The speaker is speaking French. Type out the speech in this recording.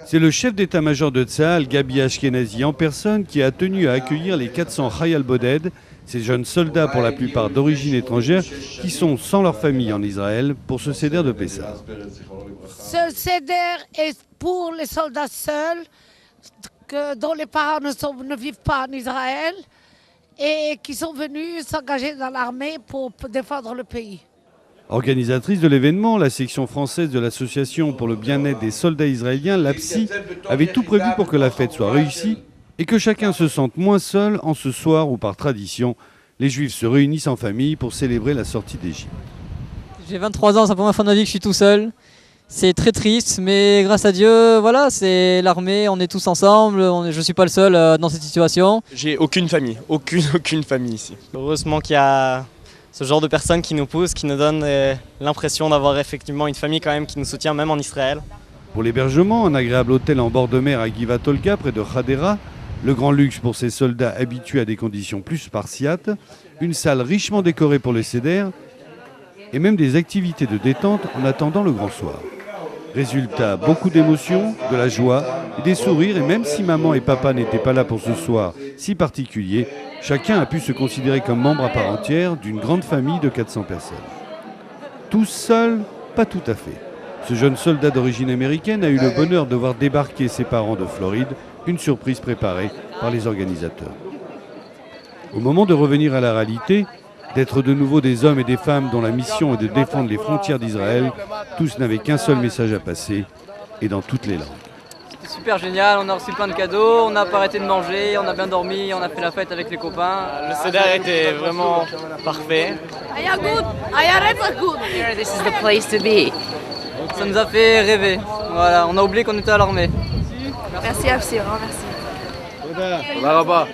C'est le chef d'état-major de Tsahal, Gabi Ashkenazi, en personne, qui a tenu à accueillir les 400 Khayal Boded, ces jeunes soldats pour la plupart d'origine étrangère, qui sont sans leur famille en Israël pour ce Seder de Pessah. Ce Seder est pour les soldats seuls, dont les parents ne vivent pas en Israël et qui sont venus s'engager dans l'armée pour défendre le pays. Organisatrice de l'événement, la section française de l'Association pour le bien-être des soldats israéliens, l'APSI, avait tout prévu pour que la fête soit réussie et que chacun se sente moins seul en ce soir où, par tradition, les Juifs se réunissent en famille pour célébrer la sortie d'Égypte. J'ai 23 ans, c'est la première fois de ma vie que je suis tout seul. C'est très triste, mais grâce à Dieu, voilà, c'est l'armée, on est tous ensemble, je ne suis pas le seul dans cette situation. J'ai aucune famille, aucune famille ici. Heureusement qu'il y a ce genre de personnes qui nous poussent, qui nous donnent l'impression d'avoir effectivement une famille quand même qui nous soutient, même en Israël. Pour l'hébergement, un agréable hôtel en bord de mer à Givat Olga, près de Hadera, le grand luxe pour ces soldats habitués à des conditions plus spartiates, une salle richement décorée pour les Seder et même des activités de détente en attendant le grand soir. Résultat, beaucoup d'émotions, de la joie et des sourires, et même si maman et papa n'étaient pas là pour ce soir si particulier, chacun a pu se considérer comme membre à part entière d'une grande famille de 400 personnes. Tous seuls, pas tout à fait. Ce jeune soldat d'origine américaine a eu le bonheur de voir débarquer ses parents de Floride, une surprise préparée par les organisateurs. Au moment de revenir à la réalité, d'être de nouveau des hommes et des femmes dont la mission est de défendre les frontières d'Israël, tous n'avaient qu'un seul message à passer, et dans toutes les langues. C'était super génial, on a reçu plein de cadeaux, on n'a pas arrêté de manger, on a bien dormi, on a fait la fête avec les copains. Le Seder était vraiment parfait. This is the place to be. Ça nous a fait rêver, voilà, on a oublié qu'on était à l'armée. Merci, merci, merci. Toda rabba.